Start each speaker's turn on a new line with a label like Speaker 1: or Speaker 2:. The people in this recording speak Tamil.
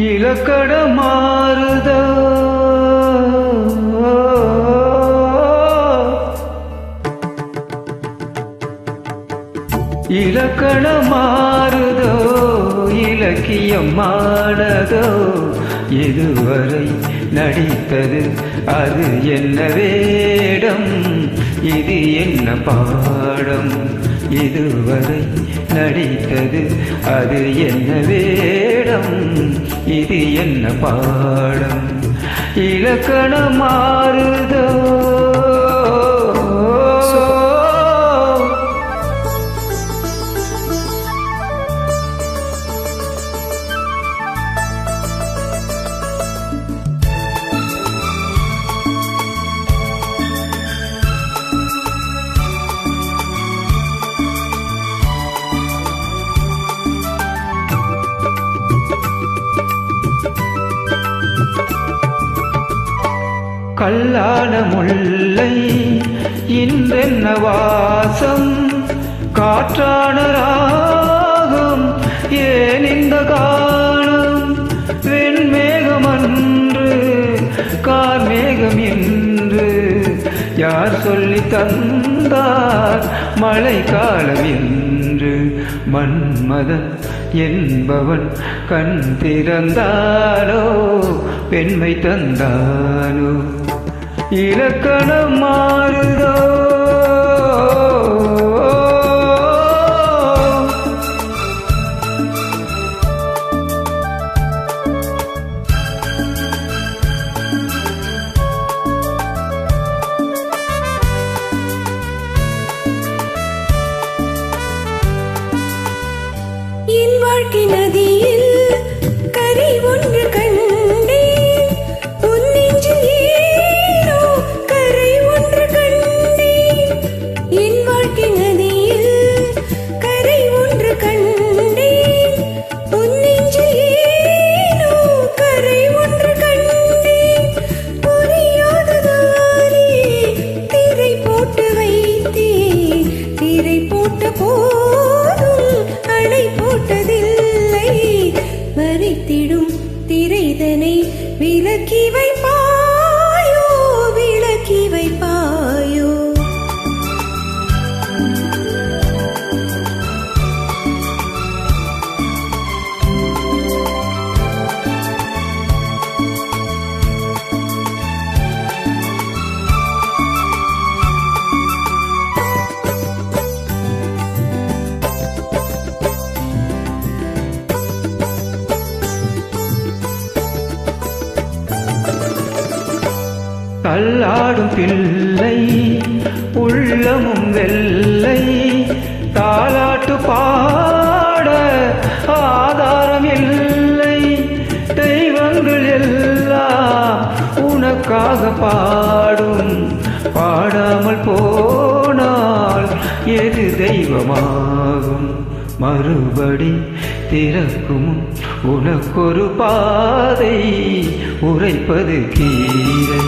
Speaker 1: இலக்கணம் மாறுதோ இலக்கணம் மாறுதோ இலக்கியம் மாறதோ இதுவரை நடித்தது அது என்ன வேடம் இது என்ன பாடம் இதுவரை நடித்தது அது என்ன வேடம் இது என்ன பாடம் இலக்கணம் மாறுதோ கல்லான முல்லை இன்றென்ன வாசம் காற்றான ராகம் ஏன் இந்த காலம் வெண்மேகம் அன்று கார்மேகம் என்று யார் சொல்லி தந்தார் மழை காலம் என்று மன்மதன் என்பவன் கண் திறந்தாலோ பெண்மை தந்தானோ இலக்கணம் மாறுதோ
Speaker 2: என் வாழ்க்கை நதியில் கரை ஒன்று கண்டேன் உன் நெஞ்சில் ஏனோ கரை ஒன்று கண்டேன் என் வாழ்க்கை நதியில் கரை ஒன்று கண்டேன் உன் நெஞ்சில் ஏனோ கரை ஒன்று கண்டேன் புரியாததாலே திரை போட்டு வைத்தேன் திரை போட்ட போதும் அணை போட்டதில்லை மறைத்திடும் திரைதனை விலக்கி வைப்பாயோ விலக்கி வைப்பாயோ
Speaker 1: தள்ளாடும் பிள்ளை உள்ளமும் வெள்ளை தாலாட்டு பாட ஆதாரம் இல்லை தெய்வங்கள் எல்லாம் உனக்காக பாடும் பாடாமல் போனால் எது தெய்வமாகும் மறுபடி திறக்கும் உனக்கொரு பாதை உரைப்பது கீரை